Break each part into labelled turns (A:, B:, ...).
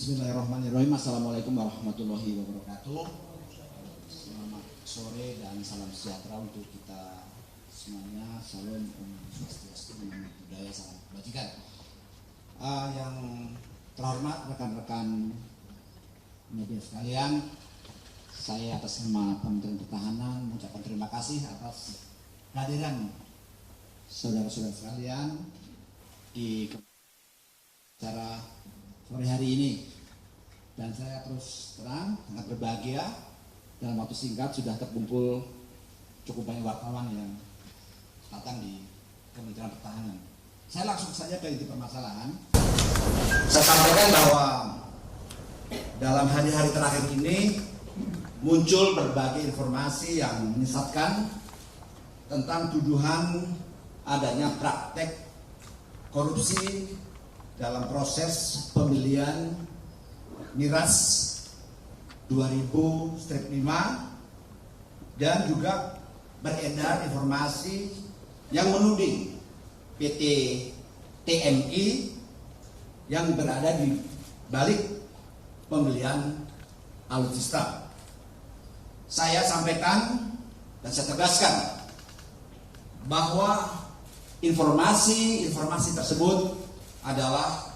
A: Bismillahirrahmanirrahim. Assalamualaikum warahmatullahi wabarakatuh. Selamat sore dan salam sejahtera untuk kita semuanya. Salam Om Swastiastu, Namo Buddhaya, salam kebajikan. Yang terhormat rekan-rekan media sekalian, saya atas nama Kementerian Pertahanan mengucapkan terima kasih atas kehadiran saudara-saudara sekalian di acara sore hari ini. Dan saya terus terang sangat berbahagia dalam waktu singkat sudah terkumpul cukup banyak wartawan yang datang di Kementerian Pertahanan. Saya langsung saja ke inti permasalahan. Saya sampaikan bahwa dalam hari-hari terakhir ini muncul berbagai informasi yang menyesatkan tentang tuduhan adanya praktek korupsi dalam proses pemilihan Miras 2000-5 dan juga beredar informasi yang menuding PT TMI yang berada di balik pembelian alutsista. Saya sampaikan dan saya tegaskan bahwa informasi tersebut adalah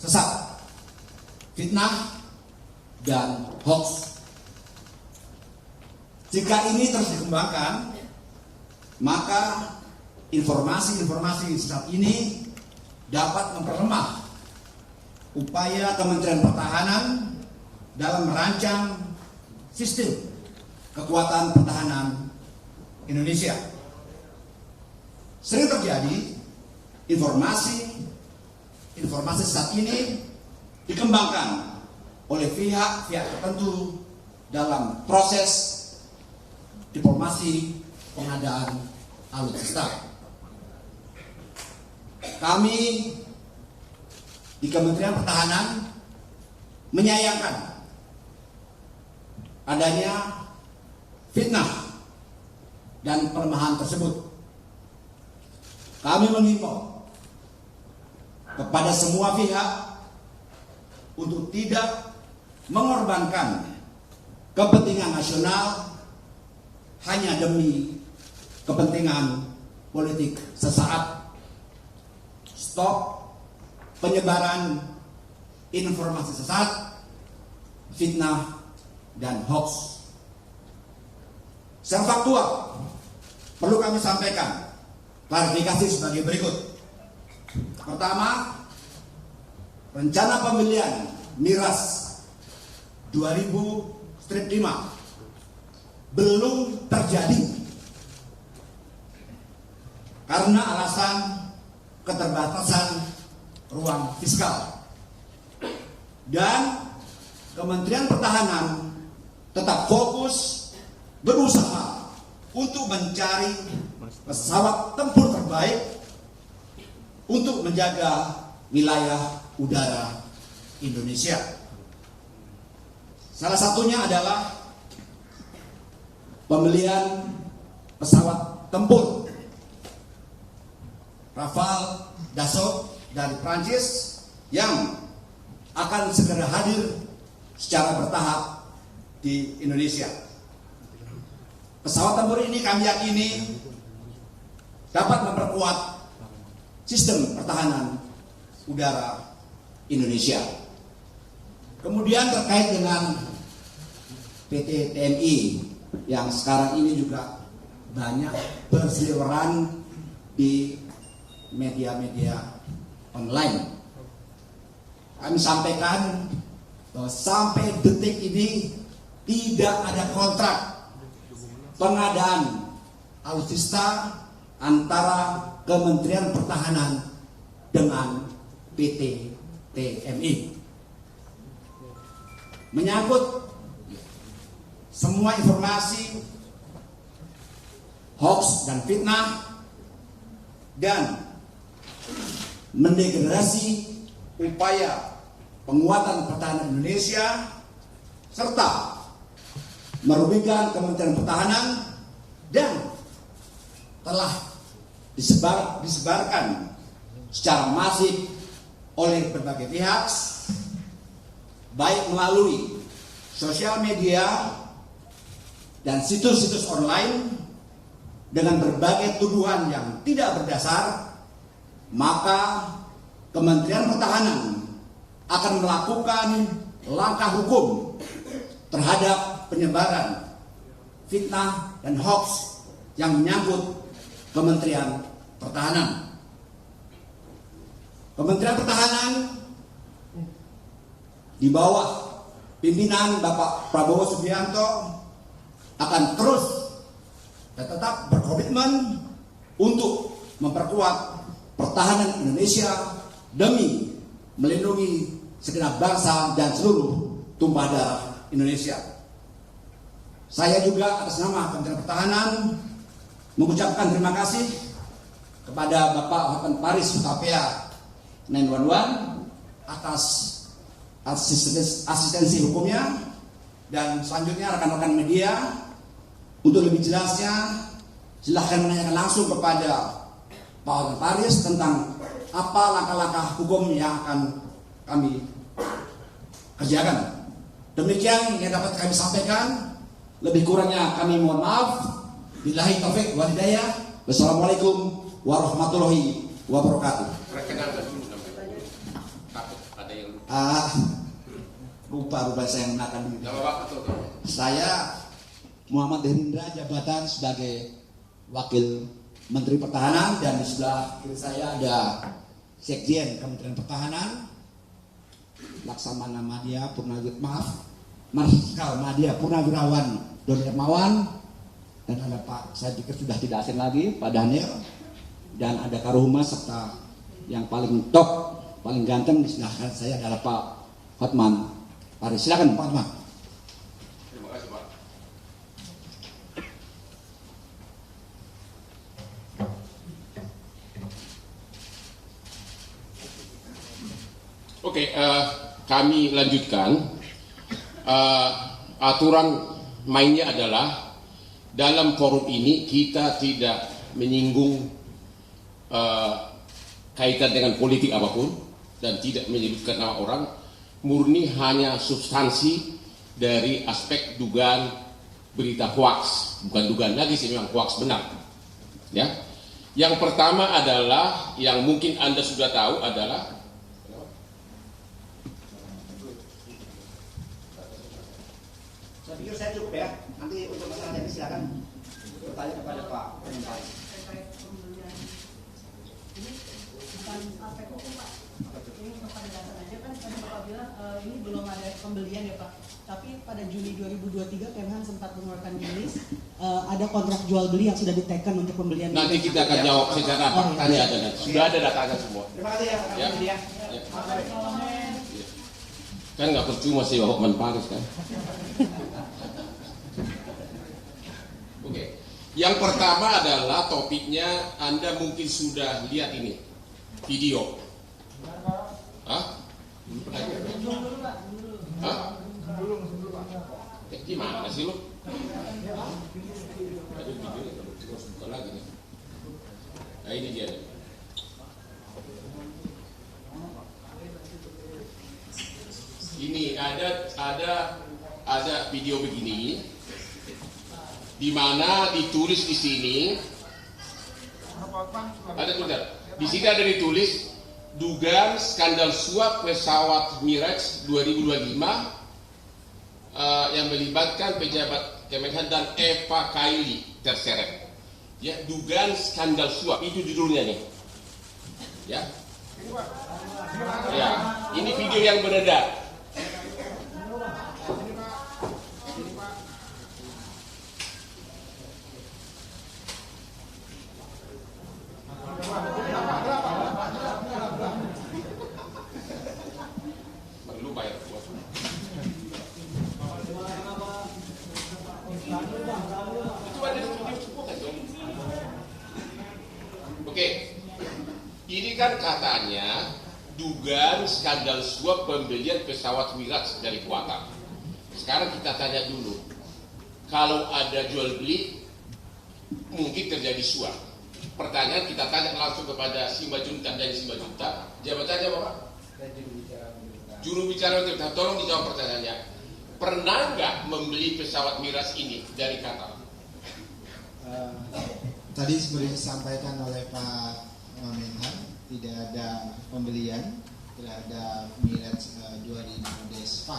A: sesat, fitnah, dan hoax. Jika ini terus dikembangkan, maka informasi sesat ini dapat memperlemah upaya Kementerian Pertahanan dalam merancang sistem kekuatan pertahanan Indonesia. Sering terjadi informasi sesat ini dikembangkan oleh pihak tertentu dalam proses diplomasi pengadaan alutsista. Kami di Kementerian Pertahanan menyayangkan adanya fitnah dan pelemahan tersebut. Kami menghimbau kepada semua pihak untuk tidak mengorbankan kepentingan nasional hanya demi kepentingan politik sesaat. Stop penyebaran informasi sesat, fitnah, dan hoax. Secara faktual perlu kami sampaikan klarifikasi sebagai berikut. Pertama, rencana pembelian Miras 2000-5 belum terjadi karena alasan keterbatasan ruang fiskal. Dan Kementerian Pertahanan tetap fokus berusaha untuk mencari pesawat tempur terbaik untuk menjaga wilayah udara Indonesia. Salah satunya adalah pembelian pesawat tempur Rafale Dassault dari Prancis yang akan segera hadir secara bertahap di Indonesia. Pesawat tempur ini kami yakini dapat memperkuat sistem pertahanan udara Indonesia. Kemudian terkait dengan PT TMI yang sekarang ini juga banyak berseliweran di media-media online. Kami sampaikan bahwa sampai detik ini tidak ada kontrak pengadaan alutsista antara Kementerian Pertahanan dengan PT TMI. Menyangkut semua informasi hoax dan fitnah dan mendegradasi upaya penguatan pertahanan Indonesia serta merugikan Kementerian Pertahanan dan telah disebarkan secara masif oleh berbagai pihak baik melalui sosial media dan situs-situs online dengan berbagai tuduhan yang tidak berdasar, maka Kementerian Pertahanan akan melakukan langkah hukum terhadap penyebaran fitnah dan hoax yang menyangkut Kementerian Pertahanan. Kementerian Pertahanan di bawah pimpinan Bapak Prabowo Subianto akan terus dan tetap berkomitmen untuk memperkuat pertahanan Indonesia demi melindungi segenap bangsa dan seluruh tumpah darah Indonesia. Saya juga atas nama Kementerian Pertahanan mengucapkan terima kasih kepada Bapak Hotman Paris Hutapea 911 atas asistensi hukumnya, dan selanjutnya rekan-rekan media untuk lebih jelasnya silahkan menanyakan langsung kepada Pak Hotman Paris tentang apa langkah-langkah hukum yang akan kami kerjakan. Demikian yang dapat kami sampaikan. Lebih kurangnya kami mohon maaf. Billahi taufik wal hidayah. Wassalamualaikum warahmatullahi wabarakatuh. Lupa saya yang menakan diri. Saya Muhammad Herindra, jabatan sebagai Wakil Menteri Pertahanan, dan di sebelah kiri saya ada Sekjen Kementerian Pertahanan, Laksamana Madya Marskal Madya Purnawirawan Doni Hermawan, dan ada Pak, saya pikir sudah tidak asing lagi, Pak Daniel, dan ada Karuhumas, serta yang paling top, paling ganteng di sebelah kanan saya adalah Pak Hotman Paris. Silakan Pak Hotman.
B: Terima kasih Pak. Oke, kami lanjutkan. Aturan mainnya adalah dalam forum ini kita tidak menyinggung kaitan dengan politik apapun dan tidak menyebutkan nama orang, murni hanya substansi dari aspek dugaan berita hoax, bukan dugaan lagi sih, memang hoax benar. Ya, yang pertama adalah yang mungkin Anda sudah tahu adalah
A: saya pikir saya cukup ya. Nanti untuk masalah ini silakan bertanya kepada Pak Menteri.
C: Ini bukan aspek hukum Pak. Ini pada dasar aja kan tadi Bapak bilang ini belum ada pembelian ya Pak. Tapi pada Juni 2023 Kemhan sempat mengeluarkan rilis ada kontrak jual beli yang sudah diteken untuk pembelian.
B: nanti kita akan jawab secara tanya ada, sudah ada datanya semua.
A: Terima kasih ya.
B: Ya. Kan nggak percuma sih Hotman Paris kan. Oke. Yang pertama adalah topiknya, Anda mungkin sudah lihat ini video. Hah? Hah? Gimana sih lo? Ada video terus buka lagi nih. Nah ini dia. Ini ada video begini, di mana ditulis di sini, ada tulisan. Di sini ada ditulis dugaan skandal suap pesawat Mirage 2025 yang melibatkan pejabat Kemenhan dan Eva Kaili terseret. Ya, dugaan skandal suap itu judulnya nih. Ya. Ya, ini video yang beredar. Oke, ini kan katanya dugaan skandal suap pembelian pesawat Mirage dari Qatar. Sekarang kita tanya dulu, kalau ada jual beli, mungkin terjadi suap. Pertanyaan kita tanya langsung kepada Simbajunta dan Simbajunta. Jabatannya Bapak? juru bicara untuk tolong dijawab pertanyaannya. Pernah nggak membeli pesawat Miras ini dari Qatar?
D: Tadi seperti disampaikan oleh Pak Menhan, tidak ada pembelian terhadap Mirage 2000-5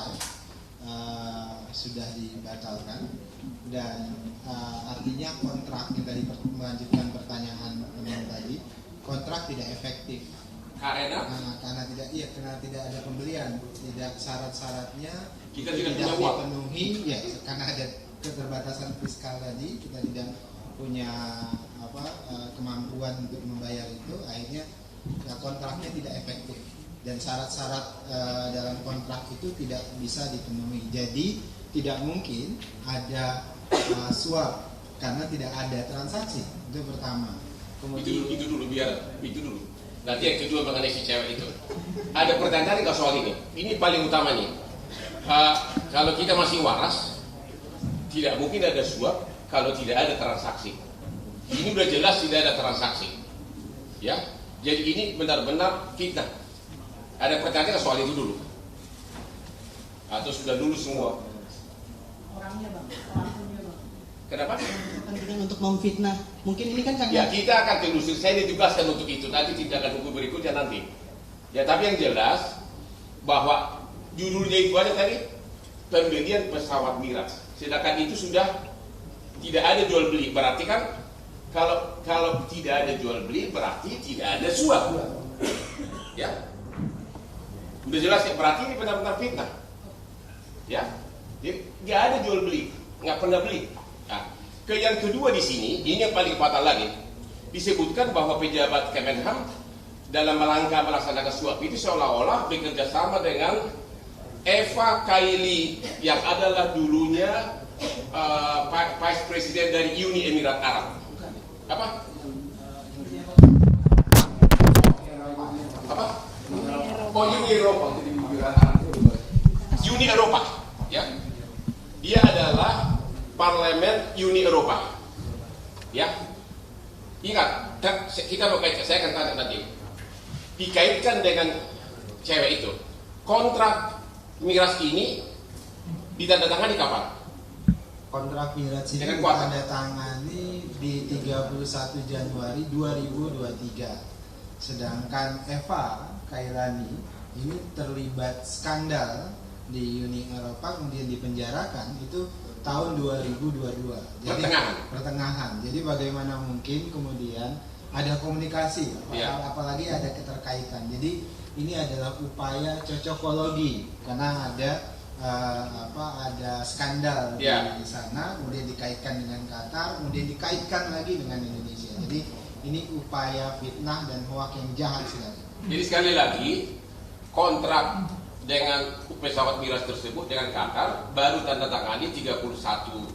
D: sudah dibatalkan, dan artinya kontrak yang tadi melanjutkan pertanyaan teman tadi, kontrak tidak efektif
B: Karena
D: karena tidak ada pembelian, tidak syarat-syaratnya
B: kita tidak
D: tidak
B: punya uang.
D: dipenuhi, ya karena ada keterbatasan fiskal tadi, kita tidak punya kemampuan untuk membayar itu, akhirnya kontraknya tidak efektif dan syarat-syarat dalam kontrak itu tidak bisa dipenuhi. Jadi tidak mungkin ada swap karena tidak ada transaksi. Itu pertama. Kemudian
B: Itu dulu. Nanti yang kedua mengenai si cewek itu. Ada pertanyaan nggak soal ini? Ini paling utama nih. Kalau kita masih waras, tidak mungkin ada suap kalau tidak ada transaksi. Ini udah jelas tidak ada transaksi. Ya, jadi ini benar-benar fitnah. Ada pertanyaan nggak soal itu dulu? Atau sudah dulu semua?
C: Orangnya bang, pelakunya bang.
B: Kenapa?
C: Kepentingan untuk memfitnah. Mungkin ini kan
B: Ya
C: karena
B: kita akan telusuri, saya ditugaskan untuk itu. Nanti tindakan hukum berikutnya nanti. Ya tapi yang jelas bahwa judulnya itu aja tadi pembelian pesawat Mirage. Sedangkan itu sudah tidak ada jual beli. Berarti kan kalau tidak ada jual beli berarti tidak ada suap. Ya, udah jelas ya. Berarti ini benar-benar fitnah. Ya, nggak ada jual beli, nggak pernah beli. Nah, yang kedua di sini, ini yang paling fatal lagi, disebutkan bahwa pejabat Kemenham dalam rangka melaksanakan suap itu seolah-olah bekerja sama dengan Eva Kaili yang adalah dulunya Vice President dari Uni Emirat Arab. Apa? Oh, Uni Eropa. Uni Eropa, ya. Dia adalah Parlemen Uni Eropa. Ya. Ingat, kita mau kaitkan, saya akan tanya nanti. Dikaitkan dengan cewek itu. Kontrak Mirage ini ditandatangani kapan?
D: kontrak Mirage ini
B: Dengan kuasa.
D: ditandatangani di 31 Januari 2023. Sedangkan Eva Kailani ini terlibat skandal di Uni Eropa, kemudian dipenjarakan itu tahun 2022. Jadi pertengahan. Jadi bagaimana mungkin kemudian ada komunikasi, apalagi ada keterkaitan. Jadi ini adalah upaya cocokologi karena ada skandal di sana, kemudian dikaitkan dengan Qatar, kemudian dikaitkan lagi dengan Indonesia. Jadi ini upaya fitnah dan hoak yang jahat sekali.
B: Jadi sekali lagi kontrak dengan pesawat Mirage tersebut dengan Qatar baru tanda tangani 31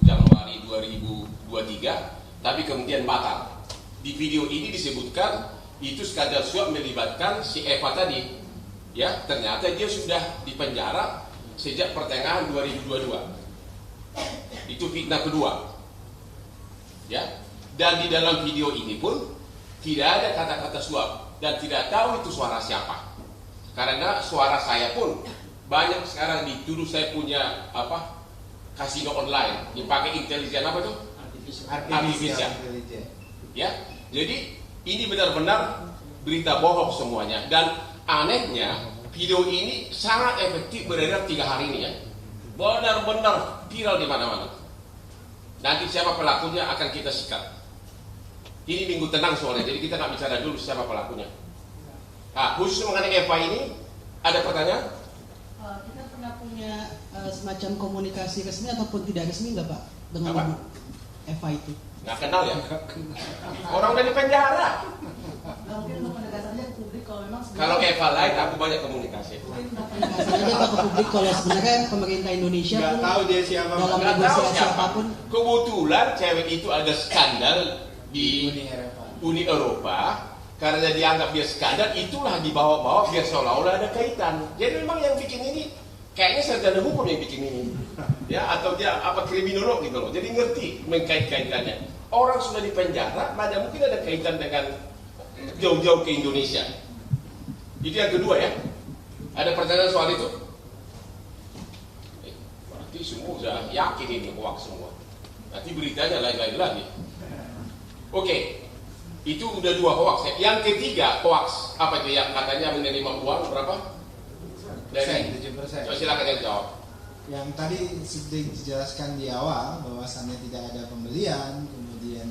B: Januari 2023, tapi kemudian batal. Di video ini disebutkan itu skandal suap melibatkan si Eva tadi. Ya, ternyata dia sudah dipenjara sejak pertengahan 2022. Itu fitnah kedua. Ya. Dan di dalam video ini pun tidak ada kata-kata suap dan tidak tahu itu suara siapa. Karena suara saya pun banyak sekarang dituduh saya punya kasino online dipakai intelijen itu? Artificial. Ya. Jadi ini benar-benar berita bohong semuanya, dan anehnya video ini sangat efektif beredar 3 hari ini ya. Benar-benar viral di mana-mana. Nanti siapa pelakunya akan kita sikat. Ini minggu tenang soalnya, jadi kita nggak bicara dulu siapa pelakunya. Nah, khusus mengenai Eva ini ada pertanyaan?
C: Kita pernah punya semacam komunikasi resmi ataupun tidak resmi nggak Pak dengan
B: Apa?
C: Ibu Eva itu?
B: Nggak kenal ya? Orang udah di penjara.
C: Mungkin untuk penegasannya ke publik kalau memang
B: Kalau Eva lain, aku banyak komunikasi.
C: penegasan aja Pak ke publik kalau sebenarnya pemerintah Indonesia
D: Nggak
C: pun
D: tahu dia siapa.
C: dalam
B: Nggak tahu
C: negosiasi
B: siapa.
C: apapun.
B: Kebetulan cewek itu ada skandal di Uni Eropa. Karena dianggap dia skandal, itulah dibawa-bawa biar seolah-olah ada kaitan. Jadi memang yang bikin ini kayaknya sarjana hukum yang bikin ini, ya, atau dia kriminolog gitu loh. Jadi ngerti mengkait-kaitannya. Orang sudah di penjara, mana mungkin ada kaitan dengan jauh-jauh ke Indonesia. Itu yang kedua ya. Ada pertanyaan soal itu? Berarti semua sudah yakin ini hoax semua. Nanti beritanya lain-lain lagi. Oke, itu udah 2 hoax. Yang ketiga hoax apa itu yang katanya menerima uang berapa? Dari
D: 7%.
B: Coba silakan yang jawab.
D: Yang tadi sudah dijelaskan di awal bahwasannya tidak ada pembelian, kemudian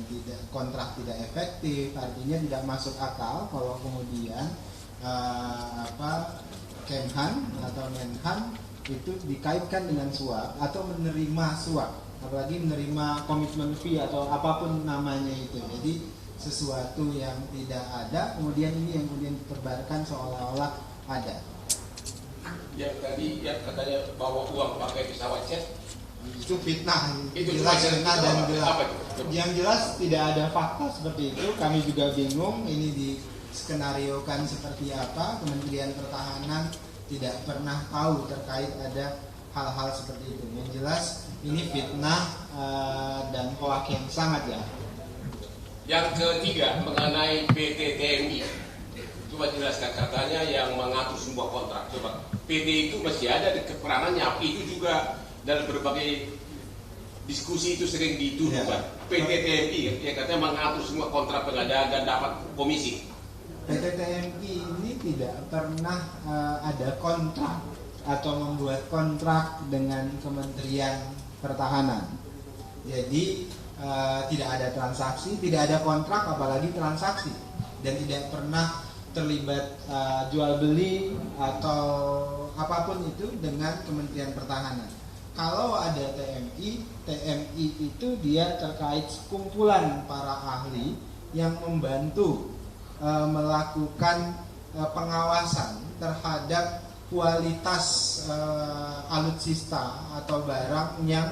D: kontrak tidak efektif, artinya tidak masuk akal kalau kemudian Kemhan atau Menhan itu dikaitkan dengan suap atau menerima suap, apalagi menerima komitmen fee atau apapun namanya itu. Jadi sesuatu yang tidak ada, kemudian ini yang kemudian diterbarkan seolah-olah ada.
B: Yang tadi yang katanya bawa uang pakai pesawat jet,
D: Itu fitnah,
B: itu
D: jelas
B: cuma
D: fitnah dan
B: apa
D: gelap.
B: itu?
D: Yang jelas tidak ada fakta seperti itu. Kami juga bingung ini diskenariokan seperti apa. Kementerian Pertahanan tidak pernah tahu terkait ada hal-hal seperti itu. Yang jelas ini fitnah dan hoak yang sangat ya.
B: Yang ketiga mengenai PT TMI. Coba jelaskan, katanya yang mengatur semua kontrak. Coba PT itu masih ada di keperanannya. Itu juga dalam berbagai diskusi itu sering dituduhkan. PT TMI yang katanya mengatur semua kontrak pengadaan dan dapat komisi.
D: PT TMI ini tidak pernah ada kontrak atau membuat kontrak dengan Kementerian Pertahanan. Jadi tidak ada transaksi, tidak ada kontrak, apalagi transaksi, dan tidak pernah terlibat jual beli atau apapun itu dengan Kementerian Pertahanan. Kalau ada TMI itu dia terkait sekumpulan para ahli yang membantu melakukan pengawasan terhadap kualitas alutsista atau barang yang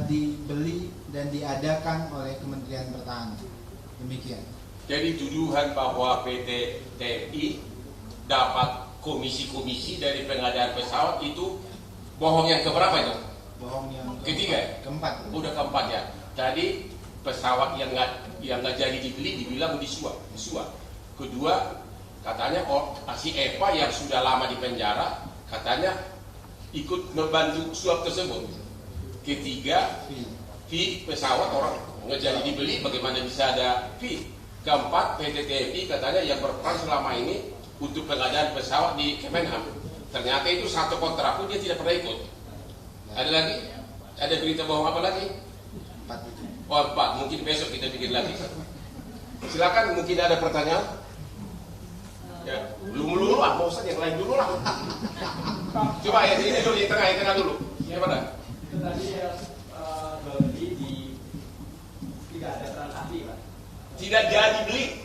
D: dibeli dan diadakan oleh Kementerian Pertahanan. Demikian.
B: Jadi tuduhan bahwa PT TMI dapat komisi-komisi dari pengadaan pesawat itu bohong yang keberapa itu?
D: Bohong yang
B: Ketiga?
D: keempat.
B: Udah keempat ya. Tadi pesawat yang nggak jadi dibeli dibilang disuap. Kedua, katanya si Eva yang sudah lama di penjara katanya ikut membantu suap tersebut. Ketiga, fee pesawat orang nggak jadi dibeli, bagaimana bisa ada fee? Keempat, PT TMI katanya yang berperan selama ini untuk pengadaan pesawat di Kemenhan. Ternyata itu satu kontrak pun dia tidak pernah ikut. Ada lagi? Ada berita bohong apa lagi?
D: 4.
B: Oh, 4. Mungkin besok kita bikin lagi. Silakan, mungkin ada pertanyaan. Ya, dulu lah, mau yang lain dulu lah. Coba ya, ini dulu, yang tengah dulu. Gimana?
E: Itu tadi beli di tidak ada transaksi, Pak.
B: Tidak jadi beli.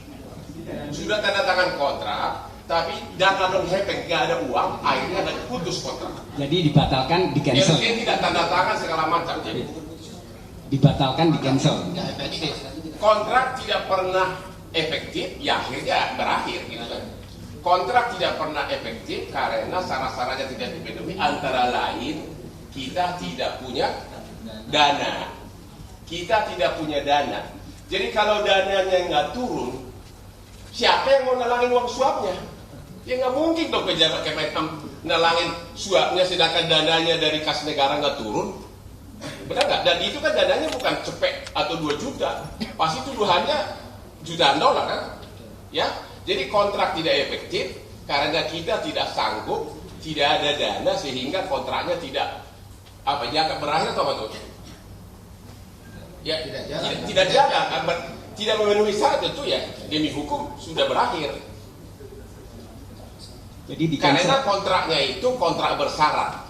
B: Sudah tanda tangan kontrak, tapi dana non hepeng, nggak ada uang, akhirnya ada putus kontrak.
F: Jadi dibatalkan, di
B: Ya
F: cancel.
B: mungkin tidak tanda tangan segala macam. Jadi
F: Dibatalkan, di cancel.
B: kontrak tidak pernah efektif, ya akhirnya berakhir gitu kan. Kontrak tidak pernah efektif karena syarat-syaratnya tidak dipenuhi, antara lain kita tidak punya dana. Kita tidak punya dana. Jadi kalau dananya nggak turun, siapa yang mau nalangin uang suapnya? Ya nggak mungkin dong pejabat Kemenhan nalangin suapnya sedangkan dananya dari kas negara nggak turun. Benar nggak? Dan itu kan dananya bukan cepek atau 2 juta, pasti tuduhannya jutaan dolar kan? Ya, jadi kontrak tidak efektif karena kita tidak sanggup, tidak ada dana sehingga kontraknya tidak berakhir atau apa tuh? Ya, tidak jalan, tidak memenuhi syarat tentu ya, demi hukum sudah berakhir.
F: Jadi di cancel.
B: Karena kontraknya itu kontrak bersyarat.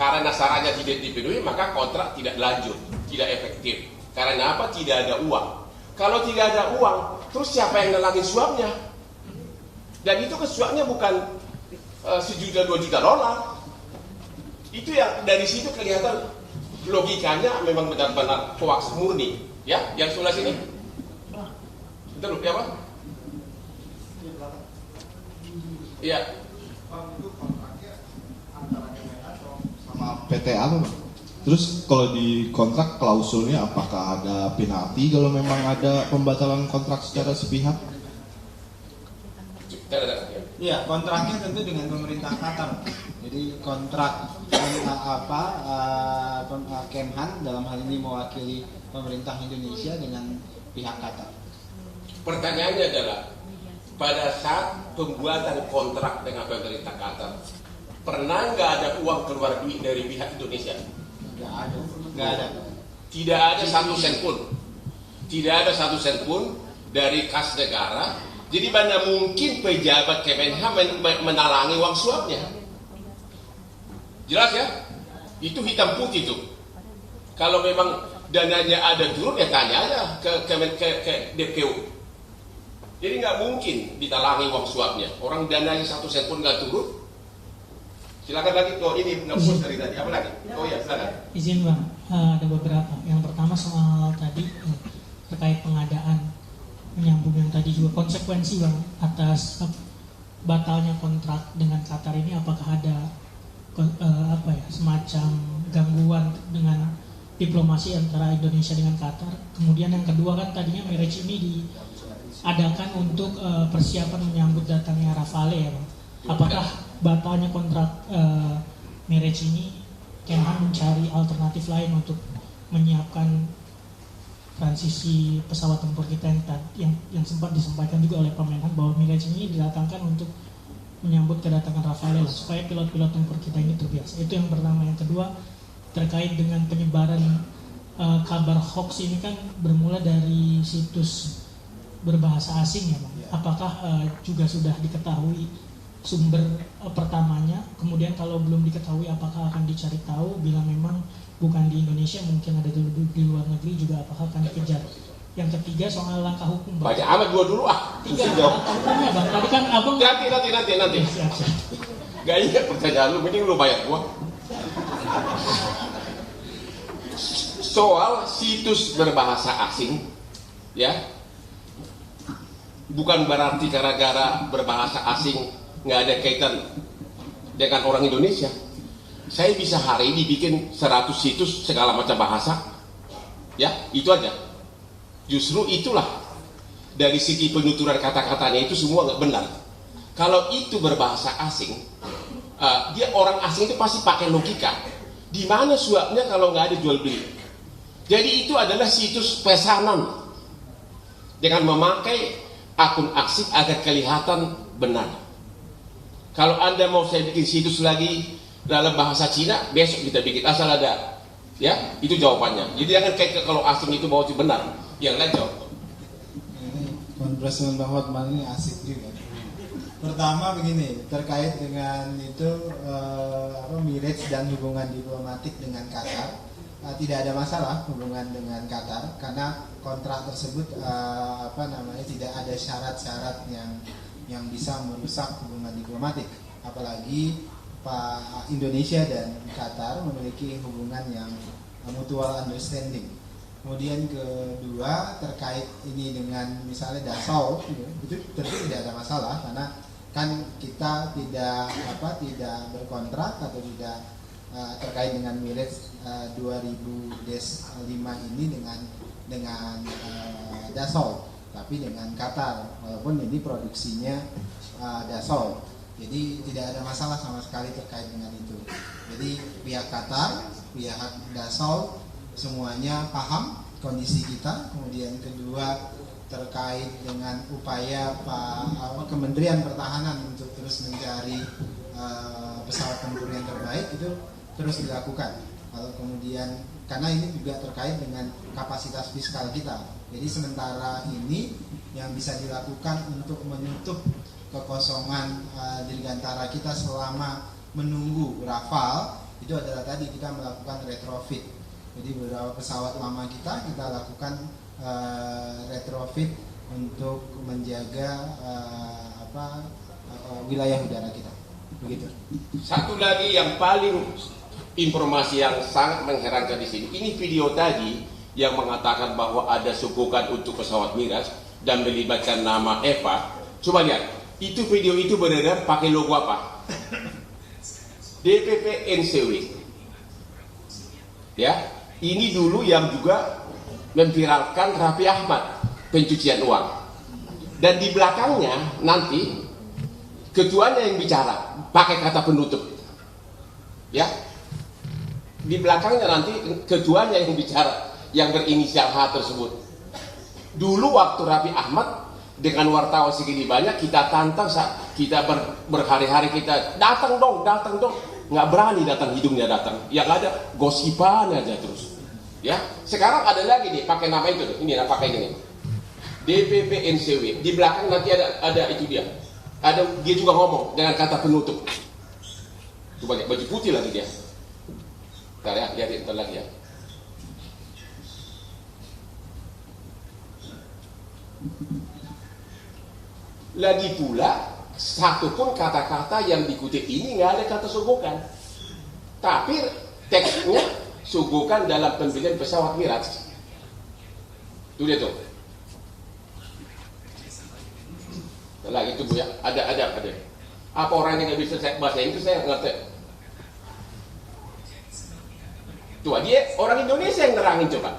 B: Karena syaratnya tidak dipenuhi, maka kontrak tidak lanjut, tidak efektif. Karena apa? Tidak ada uang. Kalau tidak ada uang, terus siapa yang nalangin suapnya? Dan itu kan suapnya bukan 1 juta 2 juta dolar. Itu yang dari situ kelihatan logikanya memang benar-benar hoax murni. Ya, yang sebelah sini. Betul, ya Pak? Iya.
G: Sama PT apa, Pak? Terus kalau di kontrak klausulnya apakah ada penalti kalau memang ada pembatalan kontrak secara sepihak?
D: Iya, kontraknya tentu dengan pemerintah Qatar. Jadi kontrak Kemhan dalam hal ini mewakili pemerintah Indonesia dengan pihak Qatar.
B: Pertanyaannya adalah, pada saat pembuatan kontrak dengan pemerintah Qatar, pernah nggak ada uang keluar duit dari pihak Indonesia?
D: Nggak ada.
B: Tidak ada satu sen pun. Tidak ada satu sen pun dari kas negara. Jadi mana mungkin pejabat Kemenhan menalangi uang suapnya? Jelas ya? Itu hitam putih tuh. Kalau memang dananya ada turun, ya tanya aja ke DPU. Jadi nggak mungkin ditalangi uang suapnya. Orang dananya satu sen pun nggak turun. Silakan lagi. Oh ini ngepus dari tadi. Apa lagi? Oh ya silakan.
H: Izin Bang, ada beberapa. Yang pertama soal tadi terkait pengadaan, menyambung yang tadi juga, konsekuensi Bang atas batalnya kontrak dengan Qatar ini, apakah ada semacam gangguan dengan diplomasi antara Indonesia dengan Qatar? Kemudian yang kedua kan tadinya marriage ini diadakan untuk persiapan menyambut datangnya Rafale ya Bang. Apakah batalnya kontrak marriage ini Kemhan mencari alternatif lain untuk menyiapkan transisi pesawat tempur kita yang sempat disampaikan juga oleh Pak Menhan bahwa marriage ini didatangkan untuk menyambut kedatangan Rafale supaya pilot-pilot tempur kita ini terbiasa. Itu yang pertama. Yang kedua terkait dengan penyebaran kabar hoax ini kan bermula dari situs berbahasa asing ya Bang. Apakah juga sudah diketahui sumber pertamanya? Kemudian kalau belum diketahui apakah akan dicari tahu, bila memang bukan di Indonesia mungkin ada di luar negeri juga, apakah akan dikejar? Yang ketiga soal langkah hukum Bang.
B: Baca amat dulu ah.
H: Tiga langkah hukumnya Bang. Tadi kan Abang
B: Nanti.
H: Siap.
B: Gak ingat pertanyaan lu, mending lu bayar gua. Soal situs berbahasa asing, ya, bukan berarti gara-gara berbahasa asing nggak ada kaitan dengan orang Indonesia. Saya bisa hari ini bikin 100 situs segala macam bahasa, ya, itu aja. Justru itulah dari segi penuturan kata-katanya itu semua nggak benar. Kalau itu berbahasa asing, dia orang asing itu pasti pakai logika. Di mana suapnya kalau nggak ada jual beli? Jadi itu adalah situs pesanan dengan memakai akun arsip agar kelihatan benar. Kalau Anda mau saya bikin situs lagi dalam bahasa Cina, besok kita bikin, asal ada, ya, itu jawabannya. Jadi jangan kayak kalau asing itu bahwa itu benar, yang lain jawab.
D: Ini konferensi Bang Hotman ini asik juga. Pertama begini, terkait dengan itu marriage dan hubungan diplomatik dengan Qatar, tidak ada masalah hubungan dengan Qatar karena kontrak tersebut tidak ada syarat-syarat yang bisa merusak hubungan diplomatik. Apalagi Pak Indonesia dan Qatar memiliki hubungan yang mutual understanding. Kemudian kedua terkait ini dengan misalnya Dassault, itu tentu tidak ada masalah karena kan kita tidak berkontrak atau tidak terkait dengan Mirage 2000-5 ini dengan Dassault, tapi dengan Qatar, walaupun ini produksinya Dassault. Jadi tidak ada masalah sama sekali terkait dengan itu. Jadi pihak Qatar, pihak Dassault semuanya paham kondisi kita. Kemudian kedua terkait dengan upaya Kementerian Pertahanan untuk terus mencari pesawat tempur yang terbaik itu terus dilakukan. Kalau kemudian karena ini juga terkait dengan kapasitas fiskal kita. Jadi sementara ini yang bisa dilakukan untuk menutup kekosongan dirgantara kita selama menunggu Rafale itu adalah tadi kita melakukan retrofit. Jadi beberapa pesawat lama kita lakukan retrofit untuk menjaga wilayah udara kita. Begitu.
B: Satu lagi yang paling informasi yang sangat mengherankan di sini, ini video tadi yang mengatakan bahwa ada sukukan untuk pesawat Mirage dan melibatkan nama Eva. Coba lihat, itu video itu beredar pakai logo apa? DPP NCW. Ya, ini dulu yang juga memviralkan Raffi Ahmad pencucian uang. Dan di belakangnya nanti ketuanya yang bicara pakai kata penutup, ya. Di belakangnya nanti ketuanya yang bicara yang berinisial H tersebut. Dulu waktu Raffi Ahmad dengan wartawan segini banyak, kita tantang, kita berhari-hari kita datang dong, nggak berani datang, hidungnya datang, yang ada gosipan aja terus, ya. Sekarang ada lagi nih pakai nama itu, ini pakai ini, DPP NCW, di belakang nanti ada itu dia juga ngomong dengan kata penutup, itu banyak baju putih lagi dia. Bentar ya, lihat ntar lagi ya. Lagi pula, satu pun kata-kata yang dikutip ini nggak ada kata sogokan. Tapi teksnya sogokan dalam pembelian pesawat Miraj. Itu dia tuh. Lagi itu Bu ya, ada. Apa orang yang nggak bisa bahasa Inggris saya ngerti. Tuh, dia orang Indonesia yang nerangin coba.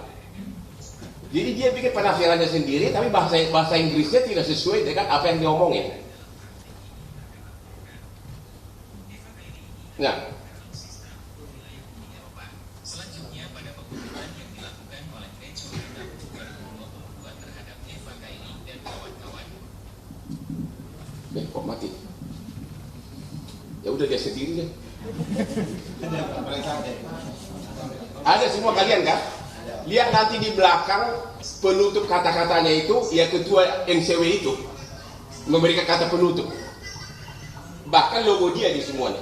B: Jadi dia bikin penafsirannya sendiri, tapi bahasa Inggrisnya tidak sesuai dengan apa yang diomongin. Nah,
I: selanjutnya pada pembunuhan yang dilakukan oleh Densus 2022 terhadap Eva Kaili dan kawan-kawan.
B: kok mati? Ya udah dia sendiri deh. Ada semua kalian kan? Lihat nanti di belakang penutup kata-katanya itu, ya ketua NCW itu memberikan kata penutup. Bahkan logo dia di semuanya.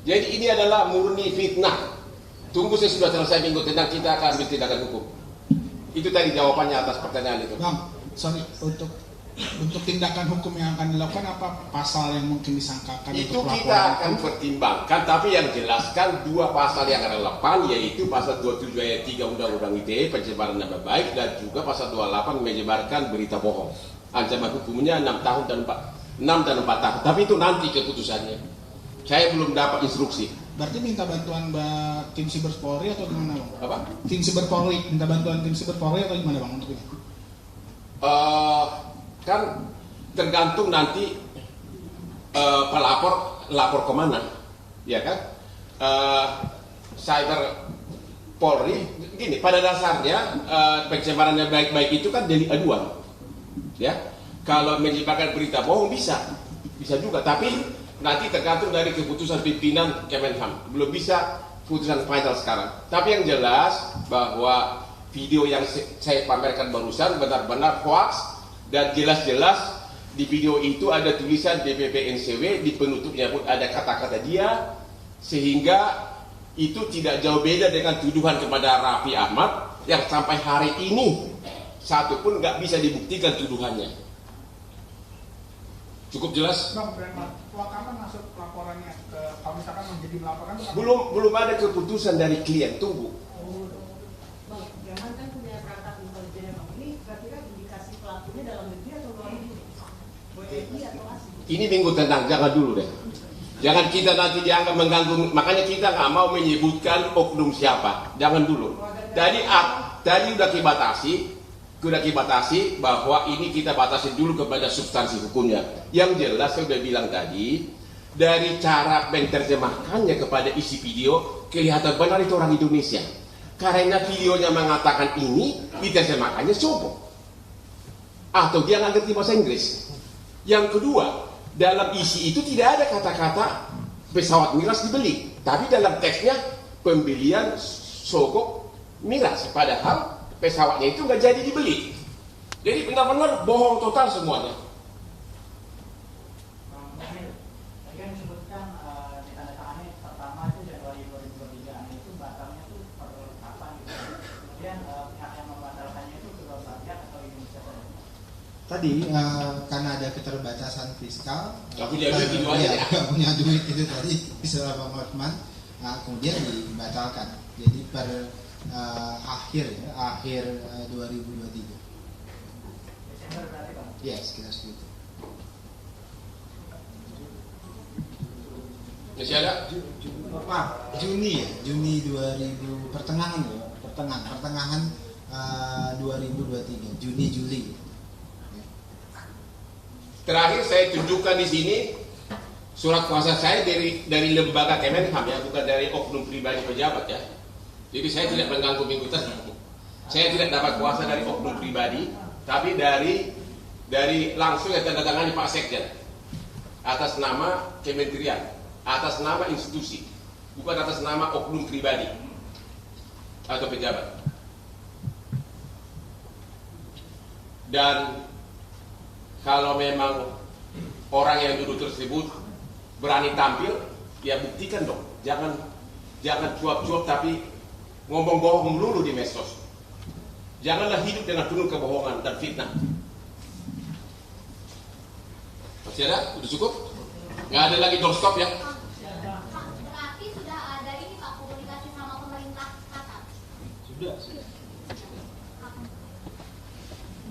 B: Jadi ini adalah murni fitnah. Tunggu sesudah selesai minggu tenang kita akan ambil tindakan hukum. Itu tadi jawabannya atas pertanyaan itu.
J: Bang, sorry, untuk tindakan hukum yang akan dilakukan apa pasal yang mungkin disangkakan?
B: Itu kita akan pertimbangkan, tapi yang jelaskan dua pasal yang relevan, yaitu pasal 27 ayat 3 Undang-Undang ITE pencemaran nama baik, dan juga pasal 28 menyebarkan berita bohong. Ancaman hukumnya 6 tahun dan 4 tahun. Tapi itu nanti keputusannya. Saya belum dapat instruksi.
J: Berarti minta bantuan tim Siber Polri atau gimana Bang?
B: Apa?
J: Tim Siber Polri, minta bantuan tim Siber Polri atau gimana Bang untuk ini?
B: Kan tergantung nanti pelapor lapor kemana, ya kan? Cyber Polri, gini, pada dasarnya pencemaran yang baik-baik itu kan delik aduan, ya. Kalau menyebarkan berita bohong bisa juga, tapi nanti tergantung dari keputusan pimpinan Kemenham, belum bisa putusan final sekarang. Tapi yang jelas bahwa video yang saya pamerkan barusan benar-benar hoax. Dan jelas-jelas di video itu ada tulisan DPP NCW, di penutupnya pun ada kata-kata dia, sehingga itu tidak jauh beda dengan tuduhan kepada Raffi Ahmad yang sampai hari ini satu pun nggak bisa dibuktikan tuduhannya. Cukup jelas?
J: Bang, kapan masuk laporannya ke, kalau misalkan menjadi melaporkan?
B: Belum ada keputusan dari klien, tunggu.
C: Bang, jangan kan punya perangkat intelijen Bang. Ini kira-kira indikasi pelakunya dalam negeri atau luar negeri? WNI atau asing?
B: Ini minggu tenang, jangan dulu deh. Jangan kita nanti dianggap mengganggu, makanya kita nggak mau menyebutkan oknum siapa. Jangan dulu. Tadi udah dibatasi bahwa ini kita batasi dulu kepada substansi hukumnya. Yang jelas saya udah bilang tadi, dari cara menerjemahkannya kepada isi video kelihatan benar itu orang Indonesia. Karena videonya mengatakan ini, diterjemahkannya sombong. Atau dia nggak ngerti bahasa Inggris. Yang kedua, dalam isi itu tidak ada kata-kata pesawat Miraj dibeli, tapi dalam teksnya pembelian sogok Miraj, padahal pesawatnya itu nggak jadi dibeli. Jadi benar-benar bohong total semuanya.
E: Tadi kan disebutkan ditandatangani pertama itu Januari 2023, itu batalnya itu per kapan gitu. Kemudian pihak yang membatalkannya itu kedua belah pihak atau Indonesia saja?
D: Tadi karena ada keterbatasan fiskal,
B: Gak punya duit itu aja ya.
D: Gak punya duit itu tadi istilah Pak Hotman, kemudian dibatalkan. Jadi per akhir 2023.
E: Desember berarti Bang?
D: Ya, sekitar segitu.
B: Masih ada?
D: Juni 2000 pertengahan 2023, Juni Juli.
B: Terakhir saya tunjukkan di sini surat kuasa saya dari lembaga Kemenham ya, bukan dari oknum pribadi pejabat ya. Jadi saya tidak mengganggu minggu tadi. Saya tidak dapat kuasa dari oknum pribadi, tapi dari langsung yang tanda tangani Pak Sekjen atas nama kementerian, atas nama institusi, bukan atas nama oknum pribadi atau pejabat. Dan kalau memang orang yang duduk tersebut berani tampil, ya buktikan dong. Jangan cuap-cuap tapi ngomong bohong melulu di medsos. Janganlah hidup dengan penuh kebohongan dan fitnah. Masih ada? Udah cukup? Nggak ada lagi doorstop ya?
K: Berarti sudah ada ini Pak, komunikasi sama pemerintah Qatar?
D: Sudah.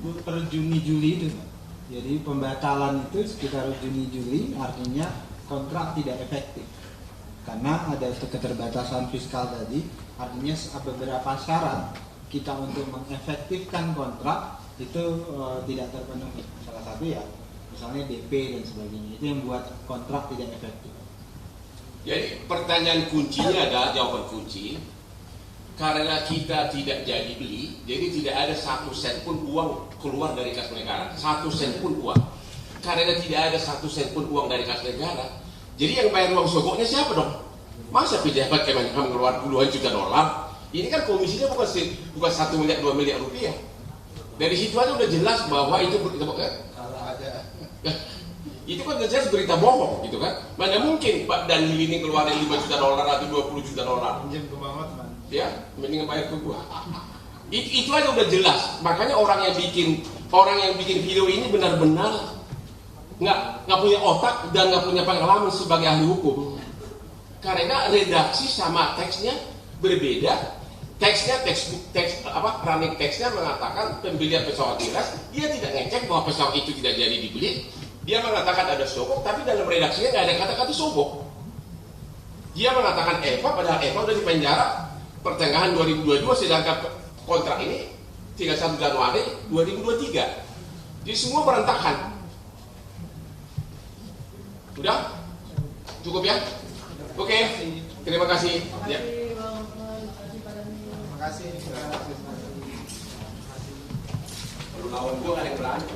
D: Per Juni-Juli itu, Pak. Jadi pembatalan itu sekitar Juni-Juli, artinya kontrak tidak efektif. Karena ada keterbatasan fiskal tadi, artinya beberapa syarat kita untuk mengefektifkan kontrak itu tidak terpenuhi. Salah satu ya, misalnya DP dan sebagainya, itu yang membuat kontrak tidak efektif.
B: Jadi pertanyaan kuncinya adalah jawaban kunci. Karena kita tidak jadi beli, jadi tidak ada 1 sen pun uang keluar dari kas negara. 1 sen pun uang. Karena tidak ada 1 sen pun uang dari kas negara, jadi yang bayar uang sogoknya siapa dong? Masa pejabat Kemenham keluar puluhan juta dolar? Ini kan komisinya bukan 1 miliar 2 miliar rupiah. Dari situ aja udah jelas bahwa itu kalau ada itu kan jelas berita bohong gitu kan. Mana mungkin Pak Daniel ini keluarin 5 juta dolar atau 20 juta dolar?
D: Pinjam ke Bang Hotman.
B: Ya, mendingan bayar ke gua. Itu aja udah jelas. Makanya orang yang bikin video ini benar-benar nggak punya otak dan nggak punya pengalaman sebagai ahli hukum. Karena redaksi sama teksnya berbeda. Teksnya running teksnya mengatakan pembelian pesawat Iras, dia tidak ngecek bahwa pesawat itu tidak jadi dibeli. Dia mengatakan ada sogok, tapi dalam redaksinya nggak ada kata-kata sogok. Dia mengatakan Eva, padahal Eva udah dipenjara pertengahan 2022, sedangkan kontrak ini 31 Januari 2023. Jadi semua berantakan. Udah? Cukup ya? Oke, terima kasih. Ya.
D: Terima kasih.
B: Lawan gue ada yang berani.